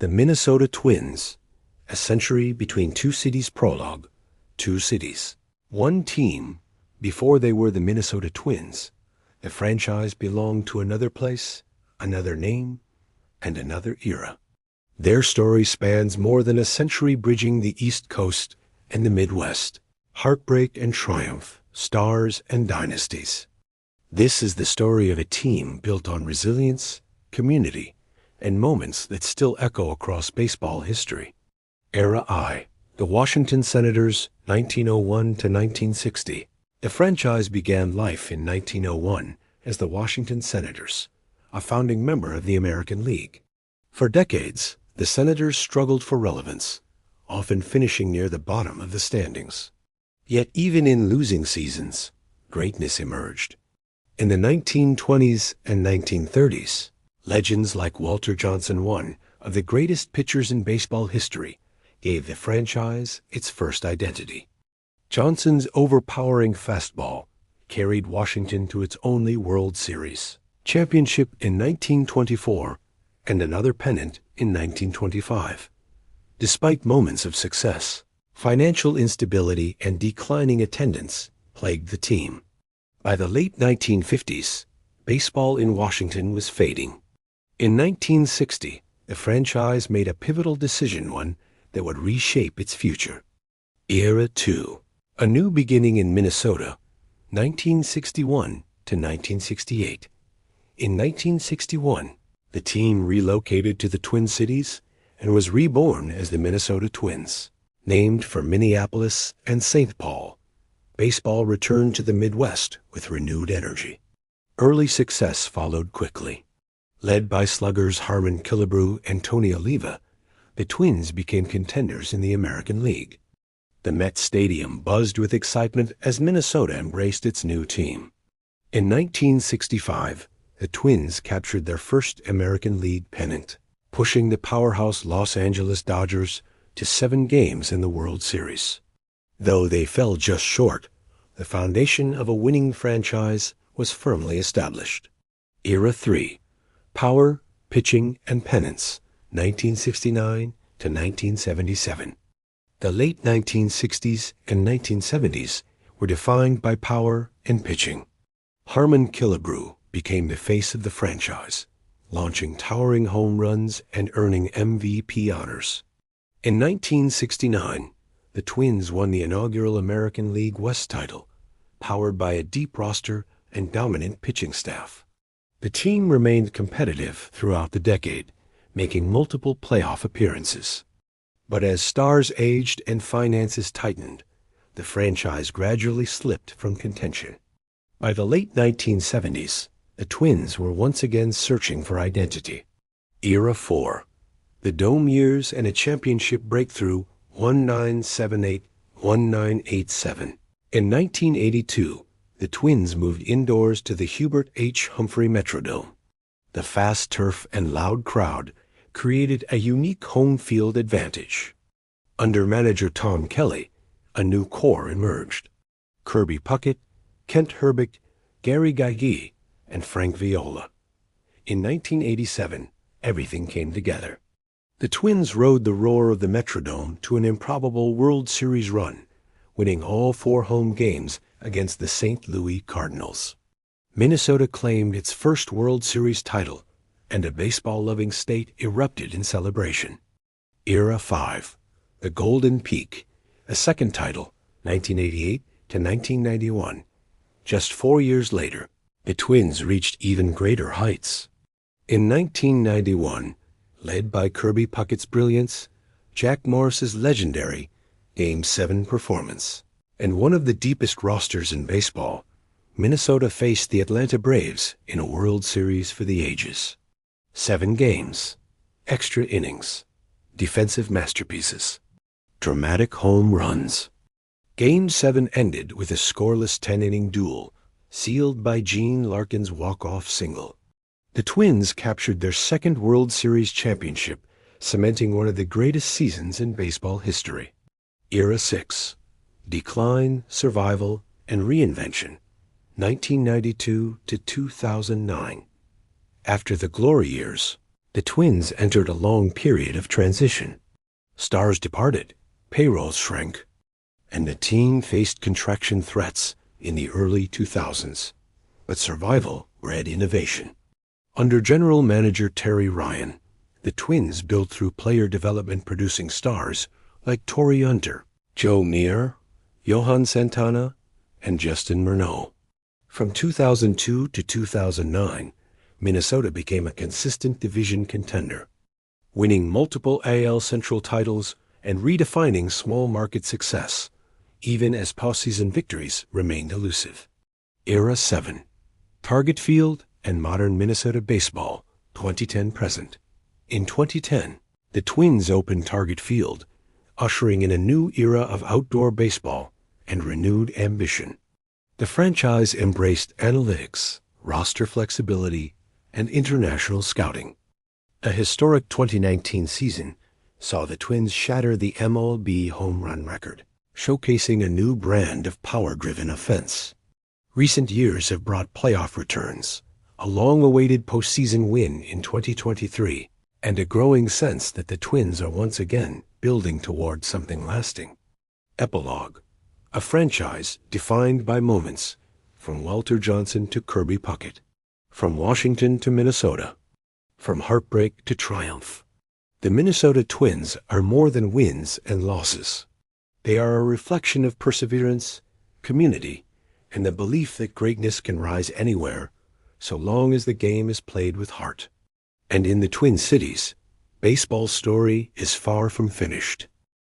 The Minnesota Twins, A Century Between Two Cities prologue. Two cities. One team. Before they were the Minnesota Twins, the franchise belonged to another place, another name, and another era. Their story spans more than a century, bridging the East Coast and the Midwest. Heartbreak and triumph, stars and dynasties. This is the story of a team built on resilience, community, and moments that still echo across baseball history. Era I, the Washington Senators, 1901 to 1960. The franchise began life in 1901 as the Washington Senators, a founding member of the American League. For decades, the Senators struggled for relevance, often finishing near the bottom of the standings. Yet even in losing seasons, greatness emerged. In the 1920s and 1930s, legends like Walter Johnson, one of the greatest pitchers in baseball history, gave the franchise its first identity. Johnson's overpowering fastball carried Washington to its only World Series championship in 1924 and another pennant in 1925. Despite moments of success, financial instability and declining attendance plagued the team. By the late 1950s, baseball in Washington was fading. In 1960, the franchise made a pivotal decision, one that would reshape its future. Era II, a new beginning in Minnesota, 1961 to 1968. In 1961, the team relocated to the Twin Cities and was reborn as the Minnesota Twins. Named for Minneapolis and St. Paul, baseball returned to the Midwest with renewed energy. Early success followed quickly. Led by sluggers Harmon Killebrew and Tony Oliva, the Twins became contenders in the American League. The Met Stadium buzzed with excitement as Minnesota embraced its new team. In 1965, the Twins captured their first American League pennant, pushing the powerhouse Los Angeles Dodgers to 7 games in the World Series. Though they fell just short, the foundation of a winning franchise was firmly established. Era III, Power, Pitching, and Pennants, 1969 to 1977. The late 1960s and 1970s were defined by power and pitching. Harmon Killebrew became the face of the franchise, launching towering home runs and earning MVP honors. In 1969, the Twins won the inaugural American League West title, powered by a deep roster and dominant pitching staff. The team remained competitive throughout the decade, making multiple playoff appearances. But as stars aged and finances tightened, the franchise gradually slipped from contention. By the late 1970s, the Twins were once again searching for identity. Era IV, the Dome years and a championship breakthrough, 1978-1987. In 1982, the Twins moved indoors to the Hubert H. Humphrey Metrodome. The fast turf and loud crowd created a unique home field advantage. Under manager Tom Kelly, a new core emerged. Kirby Puckett, Kent Hrbek, Gary Gygax, and Frank Viola. In 1987, everything came together. The Twins rode the roar of the Metrodome to an improbable World Series run, winning all 4 home games against the St. Louis Cardinals. Minnesota claimed its first World Series title, and a baseball-loving state erupted in celebration. Era V, the Golden Peak, a second title, 1988 to 1991. Just 4 years later, the Twins reached even greater heights. In 1991, led by Kirby Puckett's brilliance, Jack Morris's legendary Game 7 performance, and one of the deepest rosters in baseball, Minnesota faced the Atlanta Braves in a World Series for the ages. 7 games, extra innings, defensive masterpieces, dramatic home runs. Game 7 ended with a scoreless 10-inning duel, sealed by Gene Larkin's walk-off single. The Twins captured their second World Series championship, cementing one of the greatest seasons in baseball history. Era VI, Decline, Survival, and Reinvention, 1992 to 2009. After the glory years, The Twins entered a long period of transition. Stars departed, payrolls shrank, and the team faced contraction threats in the early 2000s. But survival bred innovation. Under general manager Terry Ryan, the Twins built through player development, producing stars like Torrey Hunter, Joe Meyer, Johan Santana, and Justin Morneau. From 2002 to 2009, Minnesota became a consistent division contender, winning multiple AL Central titles and redefining small market success, even as postseason victories remained elusive. Era 7. Target Field and Modern Minnesota Baseball, 2010-present. In 2010, the Twins opened Target Field, ushering in a new era of outdoor baseball and renewed ambition. The franchise embraced analytics, roster flexibility, and international scouting. A historic 2019 season saw the Twins shatter the MLB home run record, showcasing a new brand of power-driven offense. Recent years have brought playoff returns, a long-awaited postseason win in 2023, and a growing sense that the Twins are once again building toward something lasting. Epilogue. A franchise defined by moments, from Walter Johnson to Kirby Puckett, from Washington to Minnesota, from heartbreak to triumph. The Minnesota Twins are more than wins and losses. They are a reflection of perseverance, community, and the belief that greatness can rise anywhere so long as the game is played with heart. And in the Twin Cities, baseball's story is far from finished.